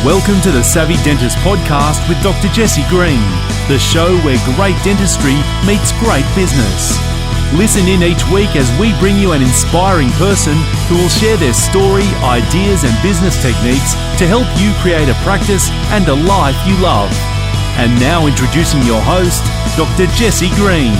Welcome to the Savvy Dentist podcast with Dr. Jesse Green, the show where great dentistry meets great business. Listen in each week as we bring you an inspiring person who will share their story, ideas and business techniques to help you create a practice and a life you love. And now introducing your host, Dr. Jesse Green.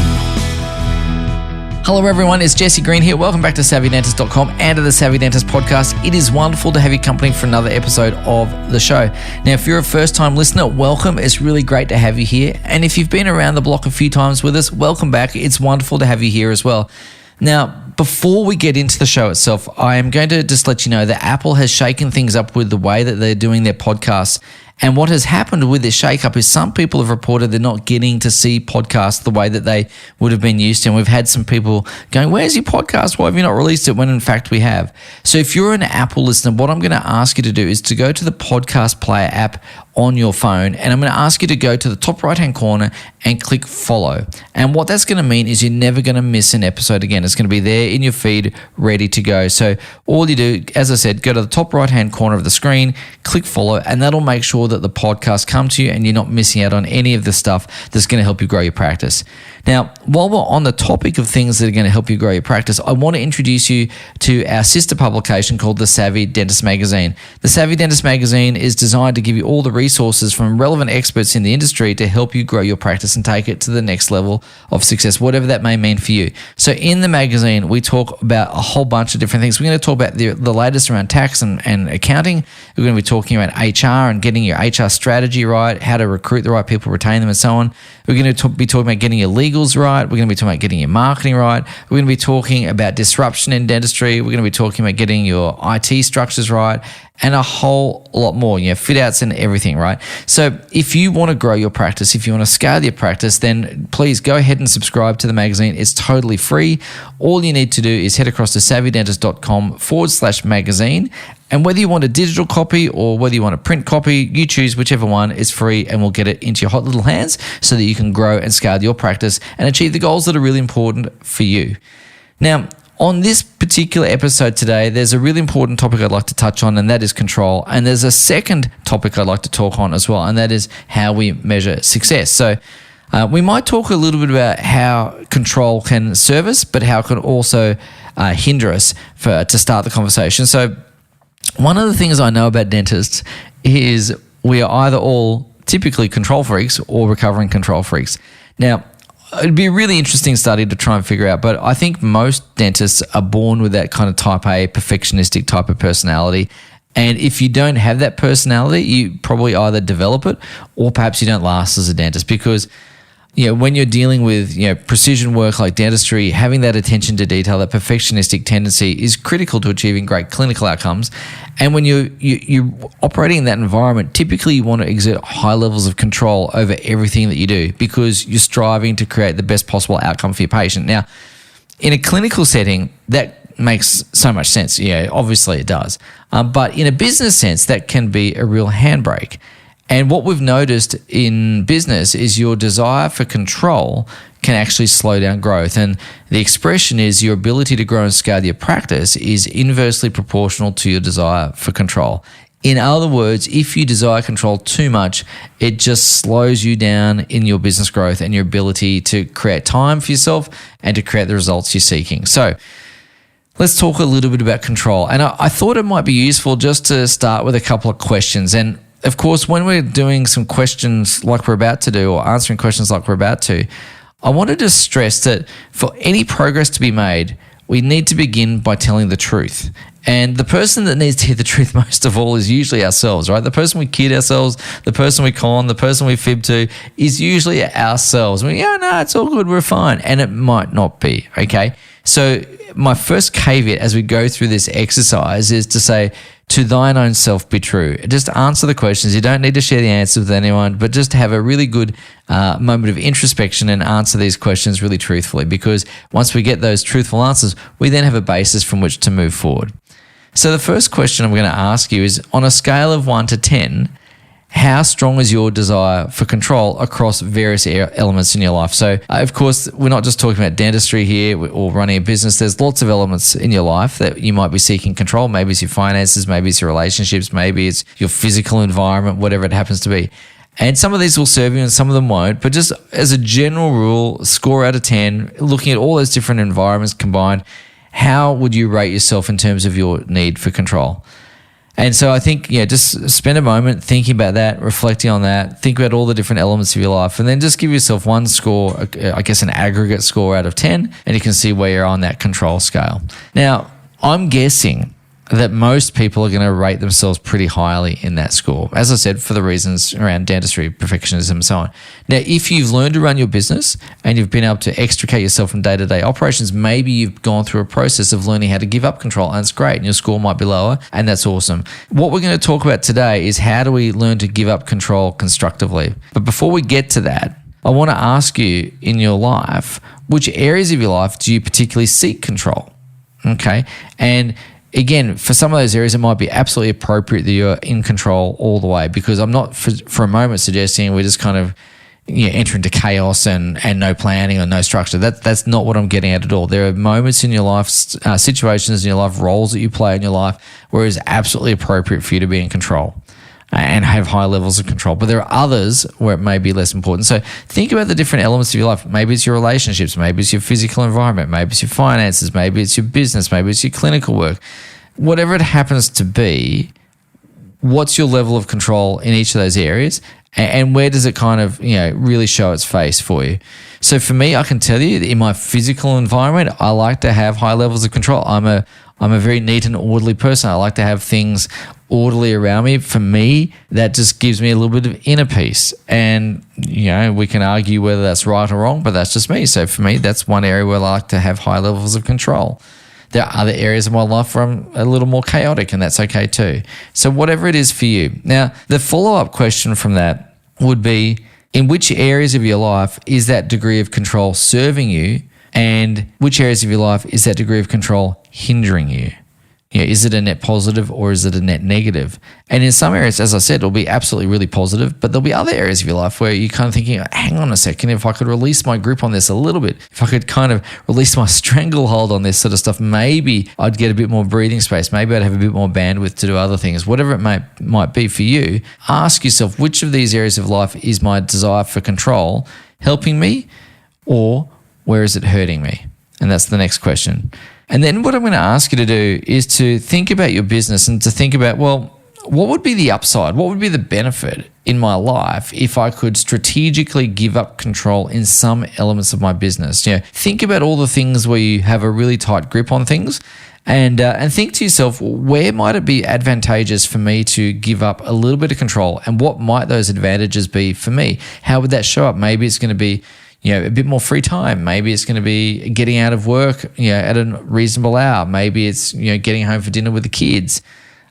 Hello everyone, it's Jesse Green here. Welcome back to SavvyDentist.com and to the Savvy Dentist podcast. It is wonderful to have you company for another episode of the show. Now, if you're a first-time listener, welcome. It's really great to have you here. And if you've been around the block a few times with us, welcome back. It's wonderful to have you here as well. Now, before we get into the show itself, I am going to just let you know that Apple has shaken things up with the way that they're doing their podcasts. And what has happened with this shake-up is some people have reported they're not getting to see podcasts the way that they would have been used to. And we've had some people going, where's your podcast? Why have you not released it? When in fact we have. So if you're an Apple listener, what I'm going to ask you to do is to go to the podcast player app on your phone, and I'm going to ask you to go to the top right-hand corner and click follow. And what that's going to mean is you're never going to miss an episode again. It's going to be there in your feed, ready to go. So all you do, as I said, go to the top right-hand corner of the screen, click follow, and that'll make sure that the podcast come to you and you're not missing out on any of the stuff that's going to help you grow your practice. Now, while we're on the topic of things that are going to help you grow your practice, I want to introduce you to our sister publication called the Savvy Dentist Magazine. The Savvy Dentist Magazine is designed to give you all the resources from relevant experts in the industry to help you grow your practice and take it to the next level of success, whatever that may mean for you. So in the magazine, we talk about a whole bunch of different things. We're going to talk about the latest around tax and accounting. We're going to be talking about HR and getting your HR strategy right, how to recruit the right people, retain them, and so on. We're going to be talking about getting your legals right. We're going to be talking about getting your marketing right. We're going to be talking about disruption in dentistry. We're going to be talking about getting your IT structures right and a whole lot more, fit outs and everything, right? So if you want to grow your practice, if you want to scale your practice, then please go ahead and subscribe to the magazine. It's totally free. All you need to do is head across to savvydentist.com/magazine. And whether you want a digital copy or whether you want a print copy, you choose whichever one is free, and we'll get it into your hot little hands so that you can grow and scale your practice and achieve the goals that are really important for you. Now, on this particular episode today, there's a really important topic I'd like to touch on, and that is control. And there's a second topic I'd like to talk on as well, and that is how we measure success. So we might talk a little bit about how control can serve us, but how it can also hinder us to start the conversation. So one of the things I know about dentists is we are either all typically control freaks or recovering control freaks. Now, it'd be a really interesting study to try and figure out, but I think most dentists are born with that kind of type A, perfectionistic type of personality. And if you don't have that personality, you probably either develop it or perhaps you don't last as a dentist, because when you're dealing with precision work like dentistry, having that attention to detail, that perfectionistic tendency is critical to achieving great clinical outcomes. And when you're operating in that environment, typically you want to exert high levels of control over everything that you do because you're striving to create the best possible outcome for your patient. Now, in a clinical setting, that makes so much sense. Yeah, obviously it does. But in a business sense, that can be a real handbrake. And what we've noticed in business is your desire for control can actually slow down growth. And the expression is your ability to grow and scale your practice is inversely proportional to your desire for control. In other words, if you desire control too much, it just slows you down in your business growth and your ability to create time for yourself and to create the results you're seeking. So let's talk a little bit about control. And I thought it might be useful just to start with a couple of questions. And of course, when we're doing some questions like we're about to do, or answering questions like we're about to, I wanted to stress that for any progress to be made, we need to begin by telling the truth. And the person that needs to hear the truth most of all is usually ourselves, right? The person we kid ourselves, the person we con, the person we fib to is usually ourselves. No, it's all good, we're fine. And it might not be, okay? So my first caveat as we go through this exercise is to say, to thine own self be true. Just answer the questions. You don't need to share the answers with anyone, but just have a really good moment of introspection and answer these questions really truthfully, because once we get those truthful answers, we then have a basis from which to move forward. So the first question I'm going to ask you is, on a scale of 1 to 10, how strong is your desire for control across various elements in your life? So, of course, we're not just talking about dentistry here or running a business. There's lots of elements in your life that you might be seeking control. Maybe it's your finances, maybe it's your relationships, maybe it's your physical environment, whatever it happens to be. And some of these will serve you and some of them won't. But just as a general rule, score out of 10, looking at all those different environments combined, how would you rate yourself in terms of your need for control? And so I think, just spend a moment thinking about that, reflecting on that, think about all the different elements of your life, and then just give yourself one score, I guess an aggregate score out of 10, and you can see where you're on that control scale. Now, I'm guessing that most people are going to rate themselves pretty highly in that score, as I said, for the reasons around dentistry, perfectionism, and so on. Now, if you've learned to run your business and you've been able to extricate yourself from day-to-day operations, maybe you've gone through a process of learning how to give up control, and it's great, and your score might be lower, and that's awesome. What we're going to talk about today is how do we learn to give up control constructively. But before we get to that, I want to ask you, in your life, which areas of your life do you particularly seek control? Okay? And again, for some of those areas, it might be absolutely appropriate that you're in control all the way, because I'm not for a moment suggesting we just kind of enter into chaos and no planning or no structure. That's not what I'm getting at all. There are moments in your life, situations in your life, roles that you play in your life where it's absolutely appropriate for you to be in control and have high levels of control. But there are others where it may be less important. So think about the different elements of your life. Maybe it's your relationships, maybe it's your physical environment, maybe it's your finances, maybe it's your business, maybe it's your clinical work. Whatever it happens to be, what's your level of control in each of those areas, and where does it kind of really show its face for you? So for me, I can tell you that in my physical environment, I like to have high levels of control. I'm a very neat and orderly person. I like to have things orderly around me. For me, that just gives me a little bit of inner peace. And, we can argue whether that's right or wrong, but that's just me. So for me, that's one area where I like to have high levels of control. There are other areas of my life where I'm a little more chaotic, and that's okay too. So whatever it is for you. Now, the follow-up question from that would be, in which areas of your life is that degree of control serving you, and which areas of your life is that degree of control hindering you? Is it a net positive or is it a net negative? And in some areas, as I said, it'll be absolutely really positive, but there'll be other areas of your life where you're kind of thinking, hang on a second, if I could release my grip on this a little bit, if I could kind of release my stranglehold on this sort of stuff, maybe I'd get a bit more breathing space. Maybe I'd have a bit more bandwidth to do other things. Whatever it might be for you, ask yourself, which of these areas of life is my desire for control helping me, or where is it hurting me? And that's the next question. And then what I'm going to ask you to do is to think about your business and to think about, well, what would be the upside? What would be the benefit in my life if I could strategically give up control in some elements of my business? Think about all the things where you have a really tight grip on things, and think to yourself, where might it be advantageous for me to give up a little bit of control, and what might those advantages be for me? How would that show up? Maybe it's going to be a bit more free time. Maybe it's going to be getting out of work, at a reasonable hour. Maybe it's, getting home for dinner with the kids.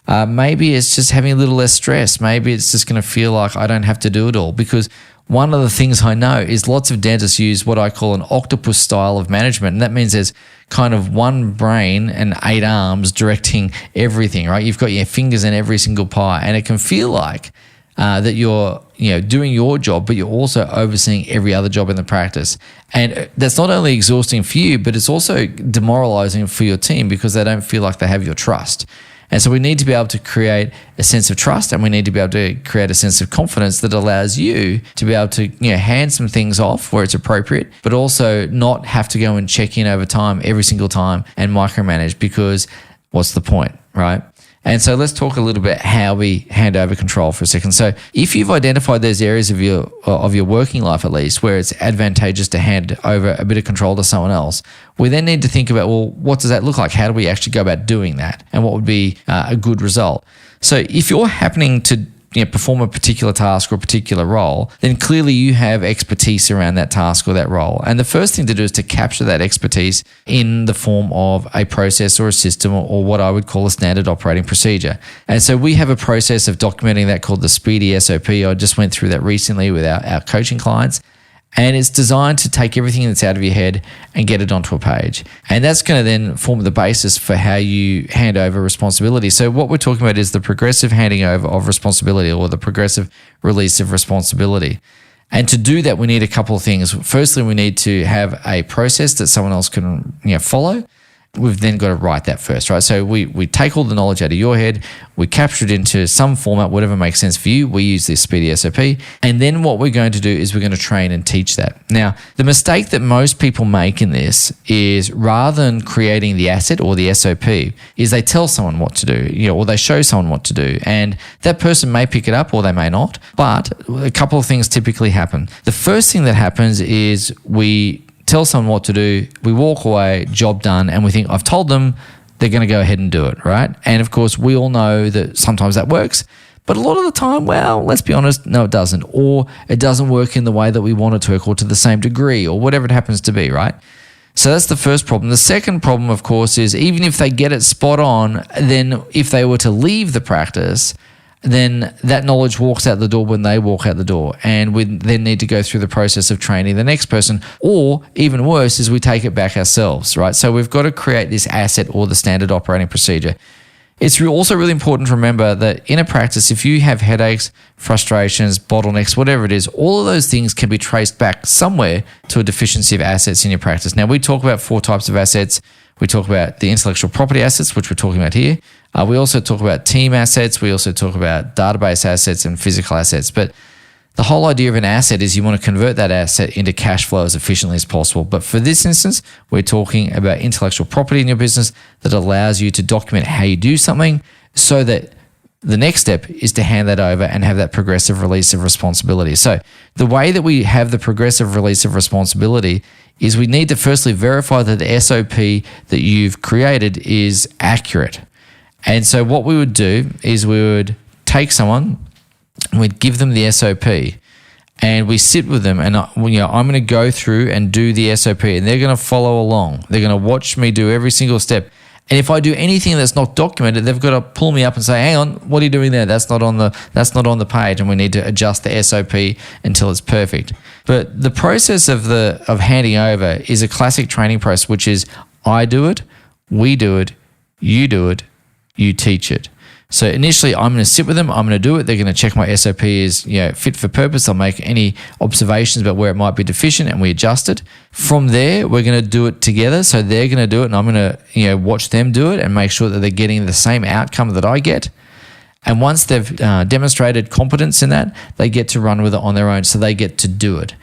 Maybe it's just having a little less stress. Maybe it's just going to feel like I don't have to do it all. Because one of the things I know is lots of dentists use what I call an octopus style of management. And that means there's kind of one brain and 8 arms directing everything, right? You've got your fingers in every single pie. And it can feel like that you're doing your job, but you're also overseeing every other job in the practice. And that's not only exhausting for you, but it's also demoralizing for your team because they don't feel like they have your trust. And so we need to be able to create a sense of trust, and we need to be able to create a sense of confidence that allows you to be able to hand some things off where it's appropriate, but also not have to go and check in over time every single time and micromanage, because what's the point, right? And so let's talk a little bit how we hand over control for a second. So if you've identified those areas of your working life, at least, where it's advantageous to hand over a bit of control to someone else, we then need to think about, well, what does that look like? How do we actually go about doing that? And what would be a good result? So if you're happening to perform a particular task or a particular role, then clearly you have expertise around that task or that role. And the first thing to do is to capture that expertise in the form of a process or a system, or what I would call a standard operating procedure. And so we have a process of documenting that called the Speedy SOP. I just went through that recently with our coaching clients. And it's designed to take everything that's out of your head and get it onto a page. And that's going to then form the basis for how you hand over responsibility. So what we're talking about is the progressive handing over of responsibility, or the progressive release of responsibility. And to do that, we need a couple of things. Firstly, we need to have a process that someone else can follow. We've then got to write that first, right? So we take all the knowledge out of your head, we capture it into some format, whatever makes sense for you. We use this Speedy SOP. And then what we're going to do is we're going to train and teach that. Now, the mistake that most people make in this is, rather than creating the asset or the SOP, is they tell someone what to do, or they show someone what to do. And that person may pick it up or they may not. But a couple of things typically happen. The first thing that happens is we tell someone what to do, we walk away, job done, and we think, I've told them, they're going to go ahead and do it, right? And of course, we all know that sometimes that works, but a lot of the time, well, let's be honest, no, it doesn't. Or it doesn't work in the way that we want it to work, or to the same degree, or whatever it happens to be, right? So that's the first problem. The second problem, of course, is even if they get it spot on, then if they were to leave the practice, then that knowledge walks out the door when they walk out the door. And we then need to go through the process of training the next person, or even worse is we take it back ourselves, right? So we've got to create this asset, or the standard operating procedure. It's also really important to remember that in a practice, if you have headaches, frustrations, bottlenecks, whatever it is, all of those things can be traced back somewhere to a deficiency of assets in your practice. Now, we talk about 4 types of assets. We talk about the intellectual property assets, which we're talking about here. We also talk about team assets. We also talk about database assets and physical assets. But the whole idea of an asset is you want to convert that asset into cash flow as efficiently as possible. But for this instance, we're talking about intellectual property in your business that allows you to document how you do something, so that the next step is to hand that over and have that progressive release of responsibility. So the way that we have the progressive release of responsibility is we need to firstly verify that the SOP that you've created is accurate. And so what we would do is we would take someone, we'd give them the SOP, and we sit with them, and I'm going to go through and do the SOP, and they're going to follow along. They're going to watch me do every single step. And if I do anything that's not documented, they've got to pull me up and say, hang on, what are you doing there? That's not on the page, and we need to adjust the SOP until it's perfect. But the process of handing over is a classic training process, which is I do it, we do it, you do it, you teach it. So initially, I'm going to sit with them. I'm going to do it. They're going to check my SOP is fit for purpose. They'll make any observations about where it might be deficient, and we adjust it. From there, we're going to do it together. So they're going to do it, and I'm going to watch them do it and make sure that they're getting the same outcome that I get. And once they've demonstrated competence in that, they get to run with it on their own. So they get to do it.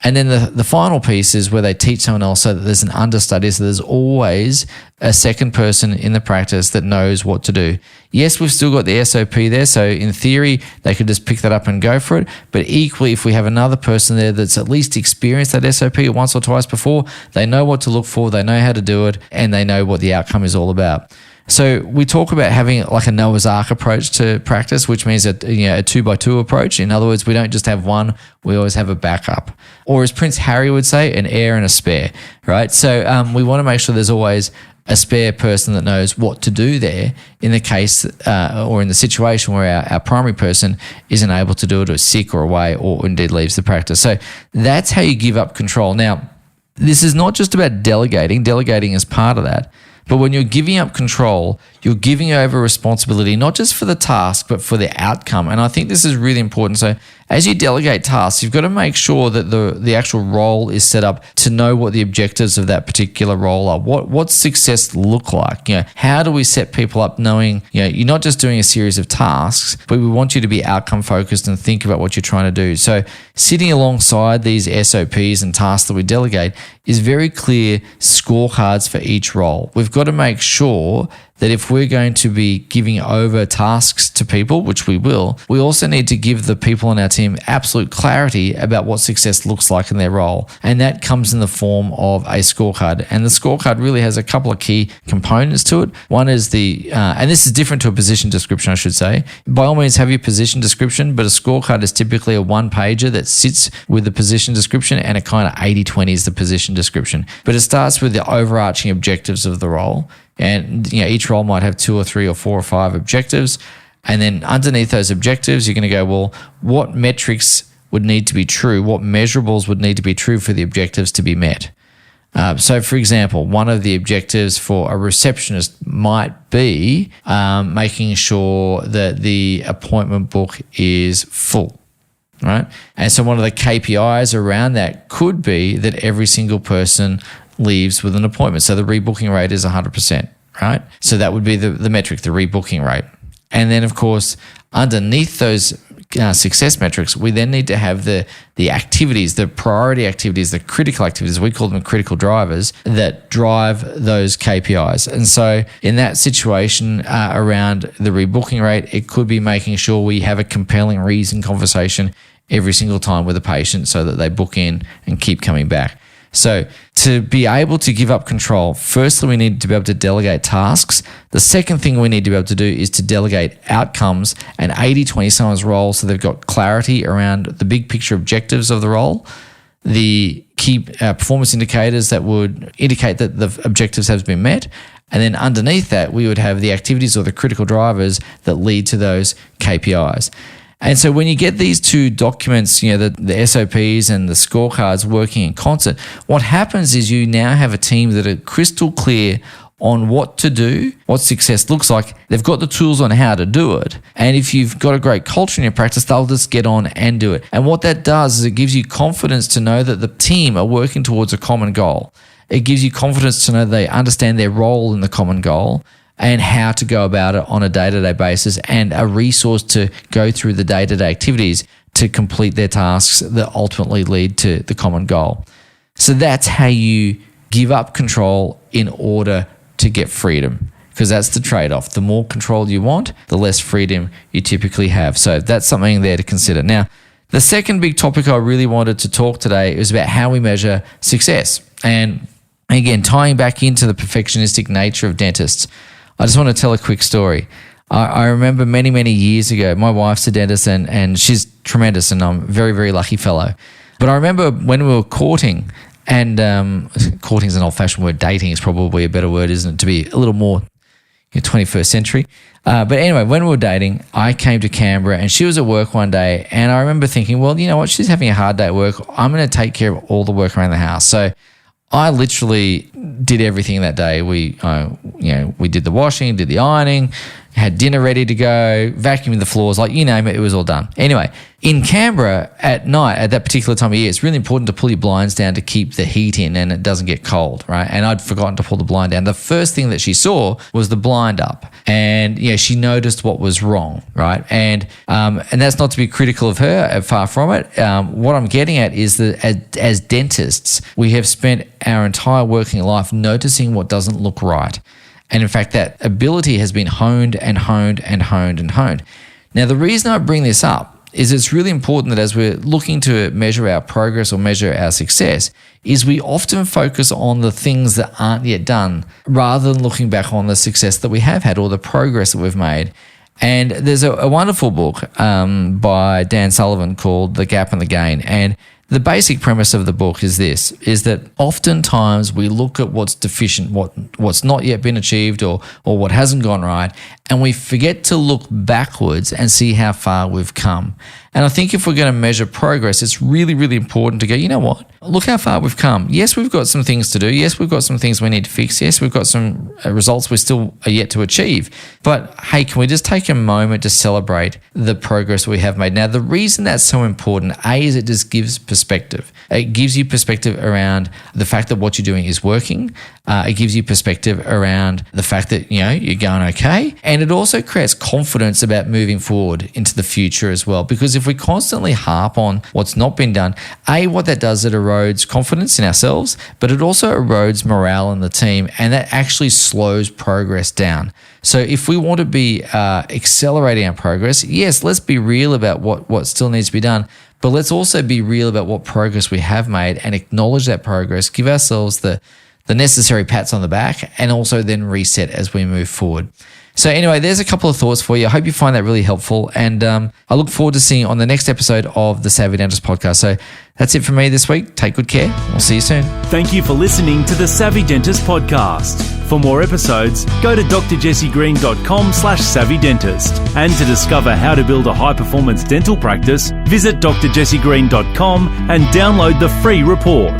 And then the final piece is where they teach someone else, so that there's an understudy. So there's always a second person in the practice that knows what to do. Yes, we've still got the SOP there. So in theory, they could just pick that up and go for it. But equally, if we have another person there that's at least experienced that SOP once or twice before, they know what to look for, they know how to do it, and they know what the outcome is all about. So we talk about having like a Noah's Ark approach to practice, which means a 2x2 approach. In other words, we don't just have one, we always have a backup. Or as Prince Harry would say, an heir and a spare, right? So we want to make sure there's always a spare person that knows what to do there in the case or in the situation where our primary person isn't able to do it, or is sick or away, or indeed leaves the practice. So that's how you give up control. Now, this is not just about delegating. Delegating is part of that. But when you're giving up control, you're giving over responsibility, not just for the task, but for the outcome. And I think this is really important. So as you delegate tasks, you've got to make sure that the actual role is set up to know what the objectives of that particular role are. What's success look like? How do we set people up knowing, you're not just doing a series of tasks, but we want you to be outcome focused and think about what you're trying to do. So sitting alongside these SOPs and tasks that we delegate is very clear scorecards for each role. We've got to make sure that if we're going to be giving over tasks to people, which we will, we also need to give the people on our team absolute clarity about what success looks like in their role. And that comes in the form of a scorecard. And the scorecard really has a couple of key components to it. One is and this is different to a position description, I should say. By all means, have your position description, but a scorecard is typically a one-pager that sits with the position description, and it kind of 80-20 is the position description. But it starts with the overarching objectives of the role. And each role might have 2 or 3 or 4 or 5 objectives. And then underneath those objectives, you're going to go, well, what metrics would need to be true, what measurables would need to be true for the objectives to be met. So, for example, one of the objectives for a receptionist might be making sure that the appointment book is full, right? And so one of the KPIs around that could be that every single person leaves with an appointment. So the rebooking rate is 100%, right? So that would be the metric, the rebooking rate. And then, of course, underneath those success metrics, we then need to have the activities, the priority activities, the critical activities, we call them critical drivers, that drive those KPIs. And so in that situation around the rebooking rate, it could be making sure we have a compelling reason conversation every single time with a patient so that they book in and keep coming back. So to be able to give up control, firstly, we need to be able to delegate tasks. The second thing we need to be able to do is to delegate outcomes and 80-20 someone's role so they've got clarity around the big picture objectives of the role, the key performance indicators that would indicate that the objectives have been met, and then underneath that, we would have the activities or the critical drivers that lead to those KPIs. And so when you get these two documents, the SOPs and the scorecards working in concert, what happens is you now have a team that are crystal clear on what to do, what success looks like. They've got the tools on how to do it. And if you've got a great culture in your practice, they'll just get on and do it. And what that does is it gives you confidence to know that the team are working towards a common goal. It gives you confidence to know they understand their role in the common goal and how to go about it on a day-to-day basis, and a resource to go through the day-to-day activities to complete their tasks that ultimately lead to the common goal. So that's how you give up control in order to get freedom, because that's the trade-off. The more control you want, the less freedom you typically have. So that's something there to consider. Now, the second big topic I really wanted to talk today is about how we measure success. And again, tying back into the perfectionistic nature of dentists, I just want to tell a quick story. I remember many, many years ago, my wife's a dentist and she's tremendous and I'm a very, very lucky fellow. But I remember when we were courting, and courting is an old-fashioned word, dating is probably a better word, isn't it, to be a little more 21st century. But anyway, when we were dating, I came to Canberra and she was at work one day, and I remember thinking, well, you know what, she's having a hard day at work. I'm going to take care of all the work around the house. So I literally did everything that day. We did the washing, did the ironing, had dinner ready to go, vacuumed the floors, like you name it, it was all done. Anyway, in Canberra at night, at that particular time of year, it's really important to pull your blinds down to keep the heat in and it doesn't get cold, right? And I'd forgotten to pull the blind down. The first thing that she saw was the blind up, and she noticed what was wrong, right? And that's not to be critical of her, far from it. What I'm getting at is that as dentists, we have spent our entire working life noticing what doesn't look right. And in fact, that ability has been honed and honed and honed and honed. Now, the reason I bring this up is it's really important that as we're looking to measure our progress or measure our success, is we often focus on the things that aren't yet done rather than looking back on the success that we have had or the progress that we've made. And there's a wonderful book by Dan Sullivan called The Gap and the Gain. And the basic premise of the book is this, is that oftentimes we look at what's deficient, what's not yet been achieved or what hasn't gone right, and we forget to look backwards and see how far we've come. And I think if we're going to measure progress, it's really, really important to go, you know what? Look how far we've come. Yes, we've got some things to do. Yes, we've got some things we need to fix. Yes, we've got some results we still are yet to achieve. But hey, can we just take a moment to celebrate the progress we have made? Now, the reason that's so important, is it just gives perspective. It gives you perspective around the fact that what you're doing is working. It gives you perspective around the fact that, you're going okay. And it also creates confidence about moving forward into the future as well. Because if we constantly harp on what's not been done, what that does, it erodes confidence in ourselves, but it also erodes morale in the team, and that actually slows progress down. So if we want to be accelerating our progress, yes, let's be real about what still needs to be done, but let's also be real about what progress we have made and acknowledge that progress, give ourselves the necessary pats on the back, and also then reset as we move forward. So anyway, there's a couple of thoughts for you. I hope you find that really helpful. And I look forward to seeing you on the next episode of the Savvy Dentist podcast. So that's it from me this week. Take good care. We'll see you soon. Thank you for listening to the Savvy Dentist podcast. For more episodes, go to drjessiegreen.com/savvydentist. And to discover how to build a high-performance dental practice, visit drjessiegreen.com and download the free report.